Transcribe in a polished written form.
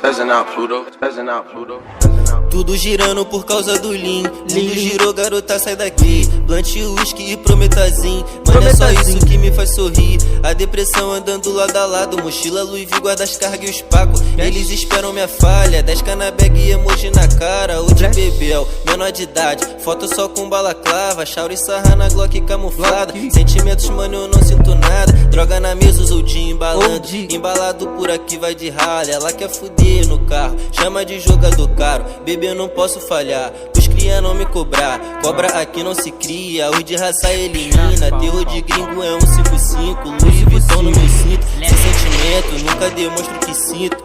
Spazzing out Pluto, spazzing out Pluto. Tudo girando por causa do Lean. Mundo girou, garota, sai daqui. Blunt, whisky e prometazin. Mano, é só isso que me faz sorrir. A depressão andando lado a lado. Mochila, Louis V, guarda as cargas e os pacos. Eles esperam minha falha. 10k na bag e emoji na cara. O de bebel, menor de idade. Foto só com balaclava. Shauri sarra na Glock camuflada. Sentimentos, mano, eu não sinto nada. Droga na mesa, os Oldin embalando. Embalado por aqui vai de ralha. Ela quer fuder no carro. Chama de jogador caro. Bebê, eu não posso falhar, os cria não me cobrar. Cobra aqui não se cria, os de raça elimina. Terror de gringo é 155, Louis Vuitton no meu cinto. Sem sentimento, nunca demonstro que sinto.